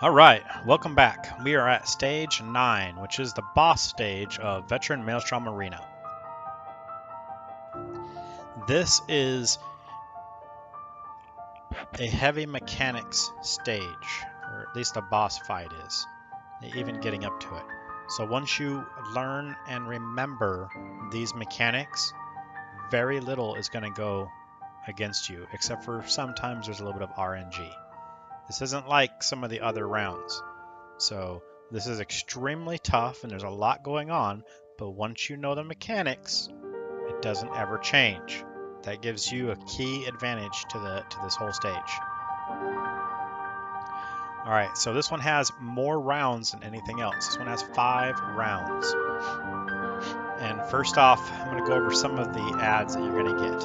Alright, welcome back. We are at stage 9, which is the boss stage of Veteran Maelstrom Arena. This is a heavy mechanics stage, or at least the boss fight is, even getting up to it. So once you learn and remember these mechanics, very little is going to go against you, except for sometimes there's a little bit of RNG. This isn't like some of the other rounds. So this is extremely tough and there's a lot going on, but once you know the mechanics, it doesn't ever change. That gives you a key advantage to this whole stage. Alright, so this one has more rounds than anything else. This one has 5 rounds. And first off, I'm going to go over some of the ads that you're going to get.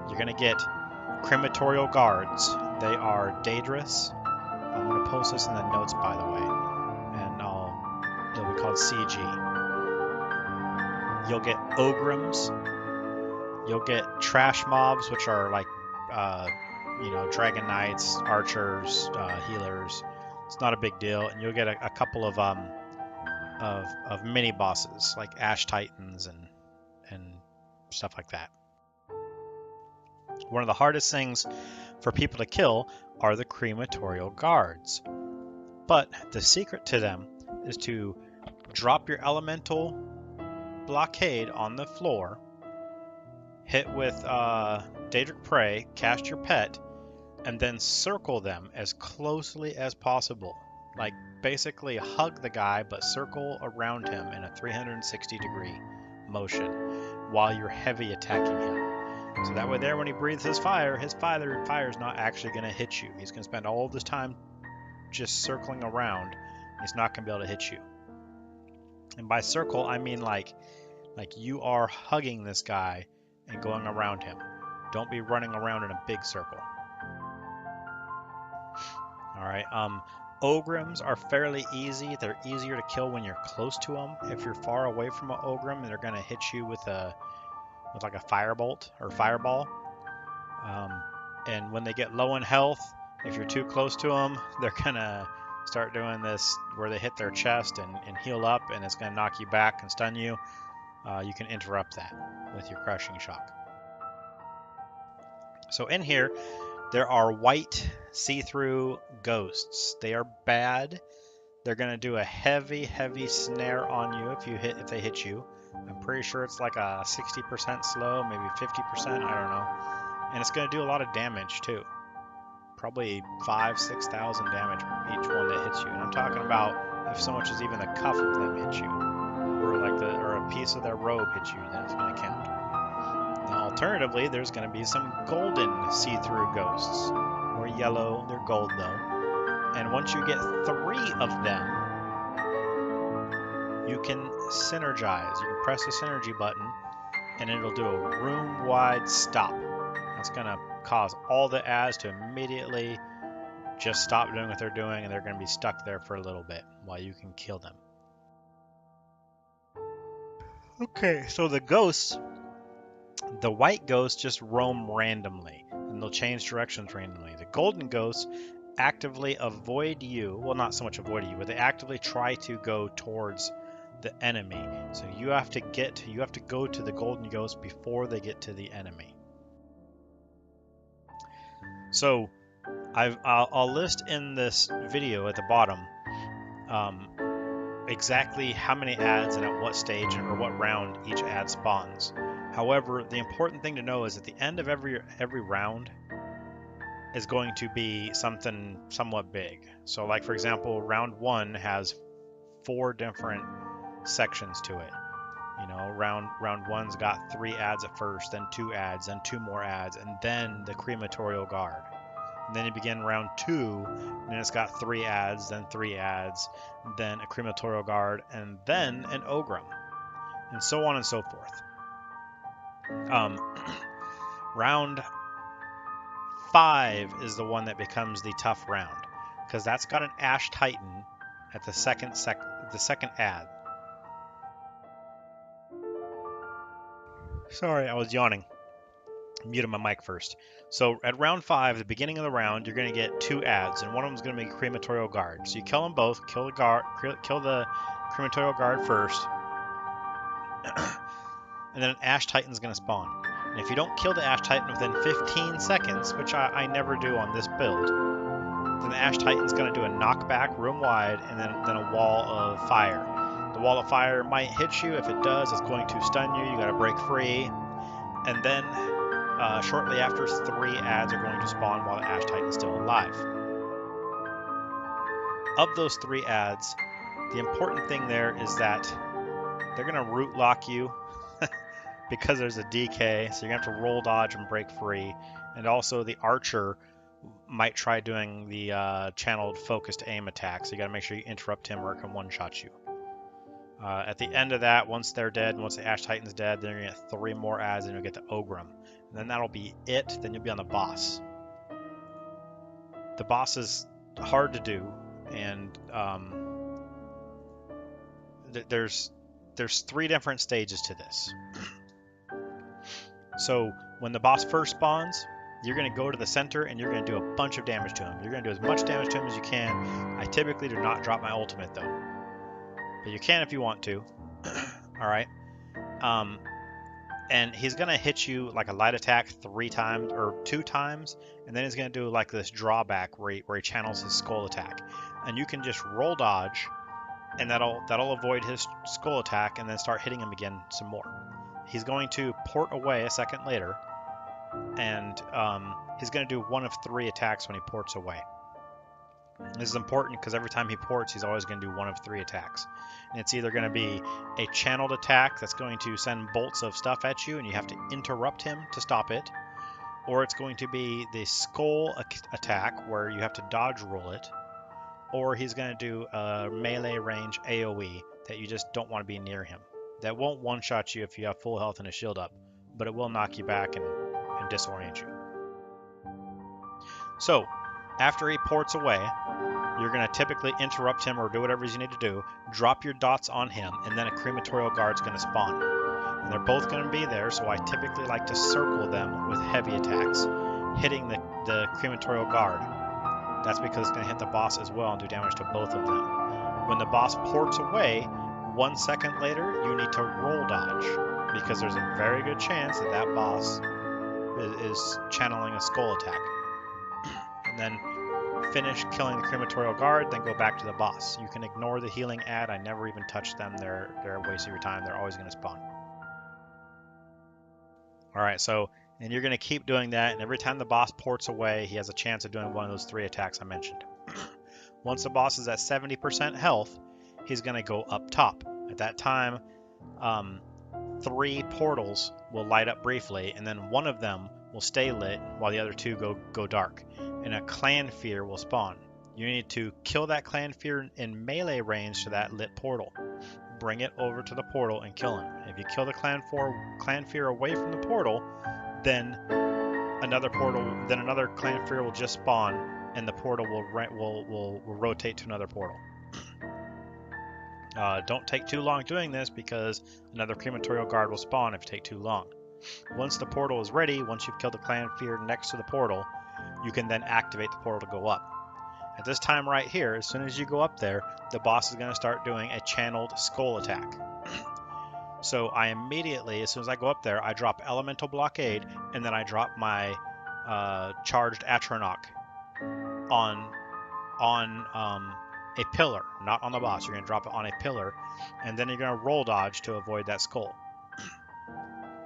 You're going to get Crematorial Guards. They are dangerous. I'm going to post this in the notes, by the way. They'll be called CG. You'll get Ogrims. You'll get trash mobs, which are like, Dragon Knights, archers, healers. It's not a big deal, and you'll get a couple of mini bosses like Ash Titans and stuff like that. One of the hardest things for people to kill are the Crematorial Guards, but the secret to them is to drop your elemental blockade on the floor, hit with Daedric Prey, cast your pet, and then circle them as closely as possible. Like basically hug the guy, but circle around him in a 360-degree motion while you're heavy attacking him. So that way there, when he breathes his fire is not actually going to hit you. He's going to spend all of this time just circling around. He's not going to be able to hit you. And by circle, I mean like you are hugging this guy and going around him. Don't be running around in a big circle. Alright, Ogrims are fairly easy. They're easier to kill when you're close to them. If you're far away from an Ogrim, they're going to hit you with like a firebolt or fireball. And when they get low in health, if you're too close to them, they're going to start doing this where they hit their chest and heal up, and it's going to knock you back and stun you. You can interrupt that with your crushing shock. So in here, there are white see-through ghosts. They are bad. They're going to do a heavy snare on you if they hit you. I'm pretty sure it's like a 60% slow, maybe 50%, I don't know. And it's going to do a lot of damage too. Probably 5,000-6,000 damage each one that hits you. And I'm talking about if so much as even the cuff of them hits you, or a piece of their robe hits you, then it's going to count. Now, alternatively, there's going to be some golden see-through ghosts, or yellow. They're gold though. And once you get 3 of them, you can synergize. You can press the synergy button, and it'll do a room-wide stop. That's going to cause all the ads to immediately just stop doing what they're doing, and they're going to be stuck there for a little bit while you can kill them. Okay, so the ghosts, the white ghosts just roam randomly, and they'll change directions randomly. The golden ghosts actively avoid you. Well, not so much avoid you, but they actively try to go towards the enemy. So you have to go to the golden ghost before they get to the enemy. So I'll list in this video at the bottom exactly how many ads and at what stage or what round each ad spawns. However, the important thing to know is at the end of every round is going to be something somewhat big. So like, for example, round 1 has 4 different sections to it. You know, round 1's got 3 ads at first, then 2 ads, then 2 more ads, and then the Crematorial Guard. And then you begin round 2, and it's got 3 ads, then 3 ads, then a Crematorial Guard, and then an Ogrim, and so on and so forth. Round 5 is the one that becomes the tough round, because that's got an Ash Titan at the second ad. Sorry, I was yawning. Mute my mic first. So at round 5, the beginning of the round, you're going to get 2 ads, and one of them is going to be Crematorial Guard. So you kill them both. Kill the Crematorial Guard first, and then an Ash Titan is going to spawn. And if you don't kill the Ash Titan within 15 seconds, which I never do on this build, then the Ash Titan's going to do a knockback room wide, and then a wall of fire. The wall of fire might hit you. If it does, it's going to stun you. You got to break free, and then shortly after, 3 ads are going to spawn while the Ash Titan is still alive. Of those 3 ads, the important thing there is that they're going to root lock you because there's a DK, so you're going to have to roll dodge and break free. And also the archer might try doing the channeled focused aim attack, so you got to make sure you interrupt him or it can one-shot you. At the end of that, once they're dead, once the Ash Titan's dead, then you're going to get 3 more ads and you'll get the Ogrim. And then that'll be it, then you'll be on the boss. The boss is hard to do, and there's 3 different stages to this. So when the boss first spawns, you're going to go to the center and you're going to do a bunch of damage to him. You're going to do as much damage to him as you can. I typically do not drop my ultimate though, but you can if you want to. All right. And he's going to hit you like a light attack 3 times or 2 times, and then he's going to do like this drawback where he channels his skull attack. And you can just roll dodge, and that'll avoid his skull attack, and then start hitting him again some more. He's going to port away a second later, and he's going to do 1 of 3 attacks when he ports away. This is important because every time he ports, he's always going to do 1 of 3 attacks. And it's either going to be a channeled attack that's going to send bolts of stuff at you and you have to interrupt him to stop it, or it's going to be the skull attack where you have to dodge roll it, or he's going to do a melee range AoE that you just don't want to be near him. That won't one-shot you if you have full health and a shield up, but it will knock you back and disorient you. So, after he ports away, you're going to typically interrupt him or do whatever you need to do, drop your dots on him, and then a Crematorial Guard's going to spawn. And they're both going to be there, so I typically like to circle them with heavy attacks, hitting the Crematorial Guard. That's because it's going to hit the boss as well and do damage to both of them. When the boss ports away, 1 second later, you need to roll dodge, because there's a very good chance that that boss is channeling a skull attack. And then finish killing the Crematorial Guard, then go back to the boss. You can ignore the healing ad. I never even touch them. They're a waste of your time. They're always going to spawn. Alright, so, and you're going to keep doing that, and every time the boss ports away, he has a chance of doing 1 of those 3 attacks I mentioned. Once the boss is at 70% health, he's going to go up top. At that time, 3 portals will light up briefly, and then 1 of them will stay lit while the other 2 go dark. And a clan fear will spawn. You need to kill that clan fear in melee range to that lit portal. Bring it over to the portal and kill him. If you kill the clan fear away from the portal, then another clan fear will just spawn, and the portal will rotate to another portal. Don't take too long doing this because another Crematorial Guard will spawn if you take too long. Once the portal is ready, once you've killed the clan fear next to the portal, you can then activate the portal to go up. At this time right here, as soon as you go up there, the boss is going to start doing a channeled skull attack. So I immediately, as soon as I go up there, I drop Elemental Blockade, and then I drop my charged Atronach on a pillar, not on the boss. You're going to drop it on a pillar, and then you're going to roll dodge to avoid that skull.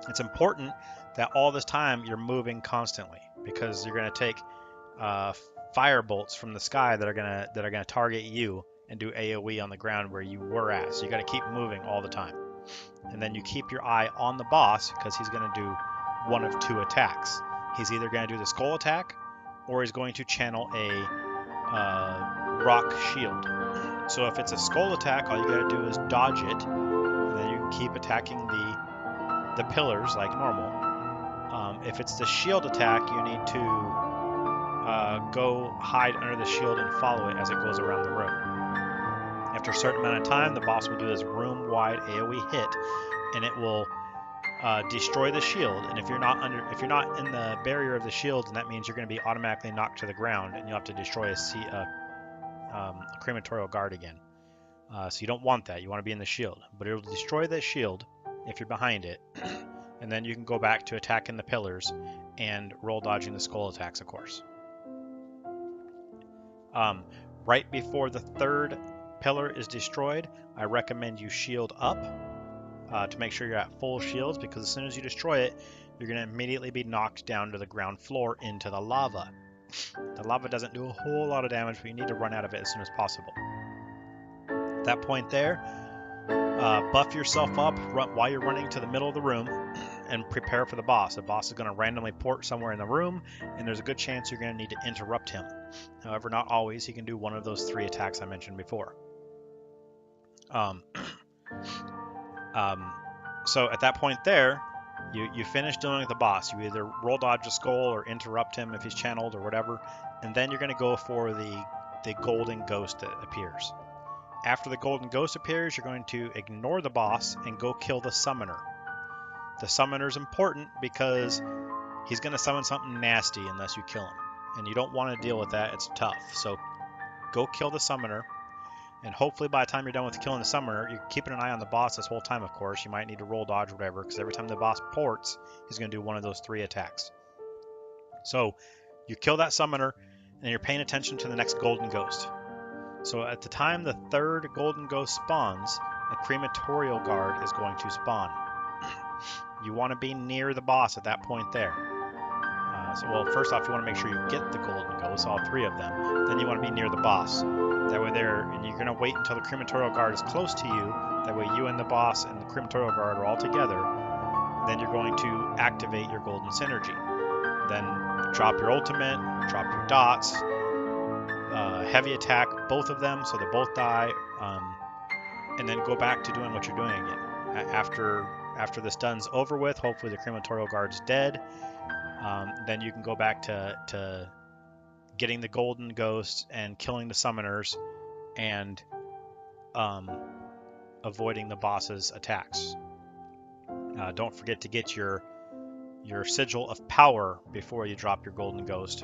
It's important that all this time you're moving constantly, because you're going to take fire bolts from the sky that are going to target you and do AoE on the ground where you were at. So you got to keep moving all the time, and then you keep your eye on the boss because he's going to do 1 of 2 attacks. He's either going to do the skull attack, or he's going to channel a rock shield. So if it's a skull attack, all you got to do is dodge it, and then you can keep attacking the pillars like normal. If it's the shield attack, you need to go hide under the shield and follow it as it goes around the room. After a certain amount of time, the boss will do this room-wide AoE hit, and it will destroy the shield, and if you're not in the barrier of the shield, then that means you're going to be automatically knocked to the ground, and you'll have to destroy a crematorial guard again. So you don't want that. You want to be in the shield, but it'll destroy that shield if you're behind it, and then you can go back to attacking the pillars and roll dodging the skull attacks, of course. Right before the third pillar is destroyed, I recommend you shield up to make sure you're at full shields, because as soon as you destroy it, you're going to immediately be knocked down to the ground floor into the lava. The lava doesn't do a whole lot of damage, but you need to run out of it as soon as possible. At that point there, buff yourself up while you're running to the middle of the room and prepare for the boss. The boss is going to randomly port somewhere in the room, and there's a good chance you're going to need to interrupt him. However, not always. He can do one of those 3 attacks I mentioned before. So at that point there, you finish dealing with the boss. You either roll dodge a skull or interrupt him if he's channeled or whatever, and then you're going to go for the golden ghost that appears. After the golden ghost appears, you're going to ignore the boss and go kill the summoner. The summoner is important because he's going to summon something nasty unless you kill him, and you don't want to deal with that. It's tough. So go kill the summoner, and hopefully by the time you're done with killing the summoner, you're keeping an eye on the boss this whole time, of course. You might need to roll dodge or whatever, because every time the boss ports, he's going to do one of those 3 attacks. So you kill that summoner, and you're paying attention to the next golden ghost. So at the time the 3rd golden ghost spawns, a crematorial guard is going to spawn. You want to be near the boss at that point there. Well, first off, you want to make sure you get the golden ghosts, all 3 of them. Then you want to be near the boss. That way and you're going to wait until the crematorial guard is close to you. That way you and the boss and the crematorial guard are all together. Then you're going to activate your golden synergy. Then drop your ultimate, drop your dots, heavy attack both of them so they both die, and then go back to doing what you're doing again. After this done's over with, hopefully the crematorial guard's dead, then you can go back to getting the golden ghosts and killing the summoners and avoiding the boss's attacks. Don't forget to get your sigil of power before you drop your golden ghost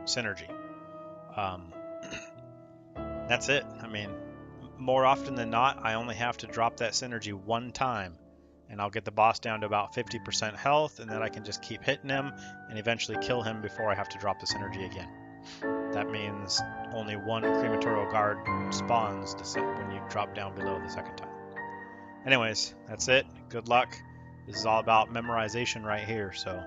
synergy. That's it. I mean, more often than not, I only have to drop that synergy 1 time, and I'll get the boss down to about 50% health, and then I can just keep hitting him and eventually kill him before I have to drop the synergy again. That means only 1 crematorial guard spawns when you drop down below the 2nd time. Anyways, that's it. Good luck. This is all about memorization right here, so